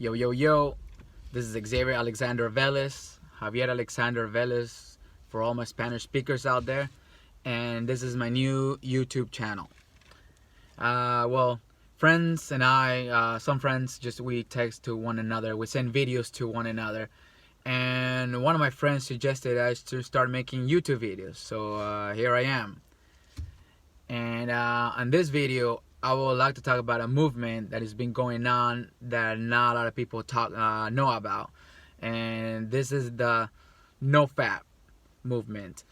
Yo, yo, yo. This is Xavier Alexander Velez, Javier Alexander Velez, for all my Spanish speakers out there. And this is my new YouTube channel. Well, friends and I, some friends, we text to one another. We send videos to one another. And one of my friends suggested us to start making YouTube videos. So here I am. And on this video, I would like to talk about a movement that has been going on that not a lot of people know about, and this is the no fap movement.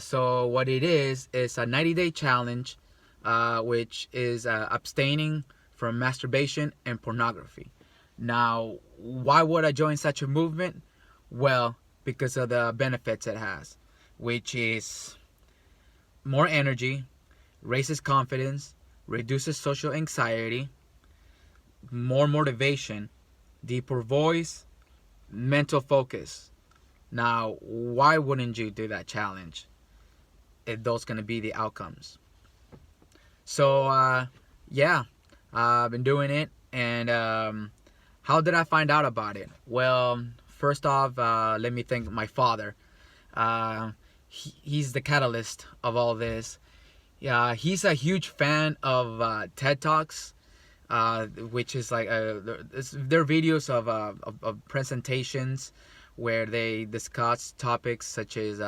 So what it is a 90-day challenge, which is abstaining from masturbation and pornography. Now, why would I join such a movement? Well, because of the benefits it has, which is more energy, raises confidence, reduces social anxiety, more motivation, deeper voice, mental focus. Now, why wouldn't you do that challenge if those going to be the outcomes? So, yeah, I've been doing it. And how did I find out about it? Well, first off, let me thank my father. He's the catalyst of all this. Yeah, he's a huge fan of TED Talks, which is like they're videos of presentations where they discuss topics such as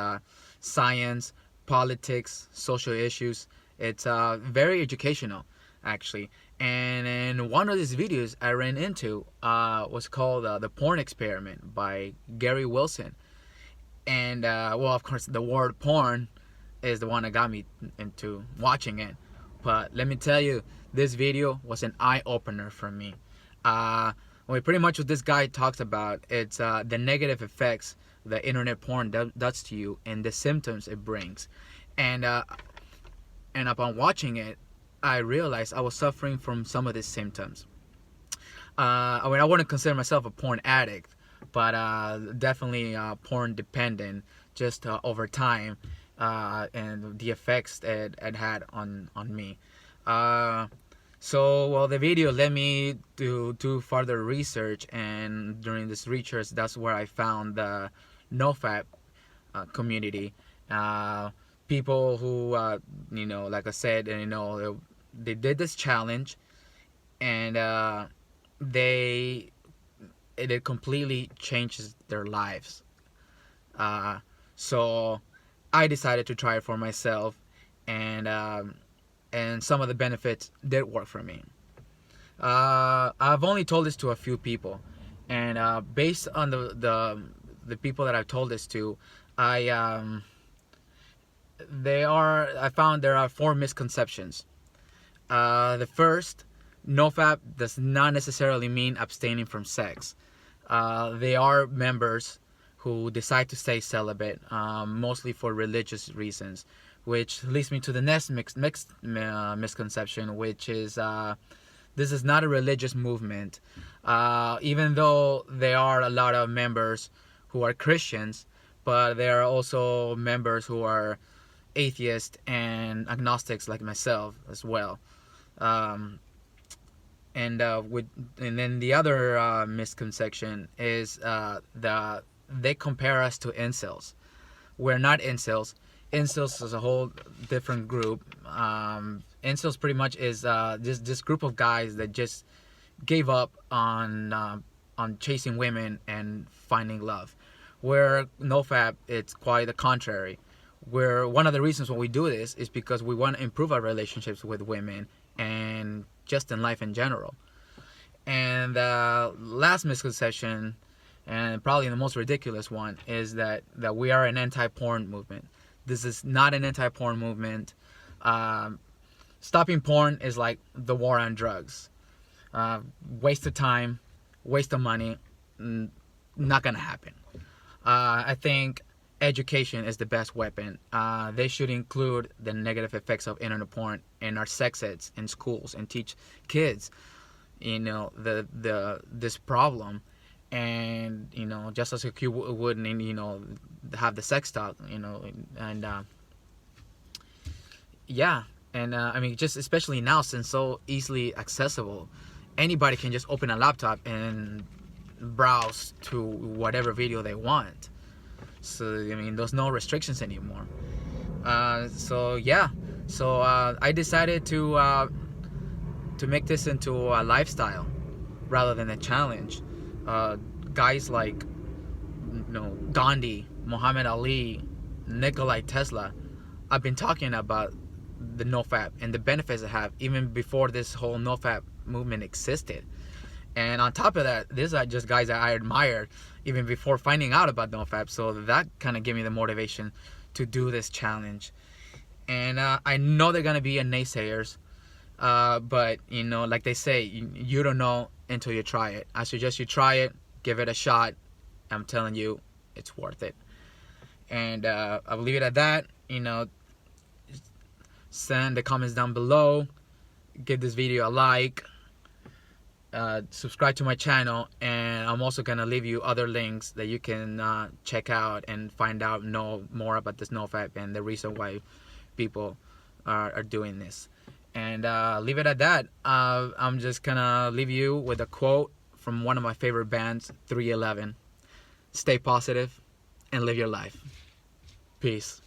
science, politics, social issues. It's very educational, actually. And in one of these videos I ran into was called The Porn Experiment by Gary Wilson. And, well, of course, the word porn is the one that got me into watching it. But let me tell you, this video was an eye-opener for me. Pretty much what this guy talks about, it's the negative effects the internet porn does to you and the symptoms it brings. And upon watching it, I realized I was suffering from some of these symptoms. I wouldn't consider myself a porn addict, but definitely porn dependent, just over time. And the effects that it had on me. So the video led me to do further research, and during this research, that's where I found the NoFap community. People who, like I said, they did this challenge, and it completely changes their lives. So I decided to try it for myself, and some of the benefits did work for me. I've only told this to a few people, and based on the people that I've told this to, I found there are 4 misconceptions. The first, NoFap does not necessarily mean abstaining from sex. They are members who decide to stay celibate, mostly for religious reasons, which leads me to the next misconception, which is this is not a religious movement. Even though there are a lot of members who are Christians, but there are also members who are atheists and agnostics like myself as well. And then the other misconception is they compare us to incels. We're not incels. Incels is a whole different group. Incels pretty much is this group of guys that just gave up on chasing women and finding love. Where NoFap, it's quite the contrary. Where one of the reasons why we do this is because we want to improve our relationships with women and just in life in general. And the last misconception, and probably the most ridiculous one, is that we are an anti-porn movement. This is not an anti-porn movement. Stopping porn is like the war on drugs. Waste of time, waste of money, not gonna happen. I think education is the best weapon. They should include the negative effects of internet porn in our sex eds in schools and teach kids, this problem. And just as you would have the sex talk, and yeah. And just especially now, since so easily accessible, anybody can just open a laptop and browse to whatever video they want. So I mean, there's no restrictions anymore. So yeah, so I decided to make this into a lifestyle rather than a challenge. Guys like Gandhi, Muhammad Ali, Nikola Tesla, I've been talking about the NoFap and the benefits it have even before this whole NoFap movement existed. And on top of that, these are just guys that I admired even before finding out about NoFap. So that kind of gave me the motivation to do this challenge. And I know they're gonna be naysayers, but like they say, you don't know until you try it. I suggest you try it, give it a shot. I'm telling you, it's worth it. And I'll leave it at that. Send the comments down below, give this video a like, subscribe to my channel, and I'm also gonna leave you other links that you can check out and know more about this NoFap and the reason why people are doing this. And leave it at that. I'm just gonna leave you with a quote from one of my favorite bands, 311. Stay positive and live your life. Peace.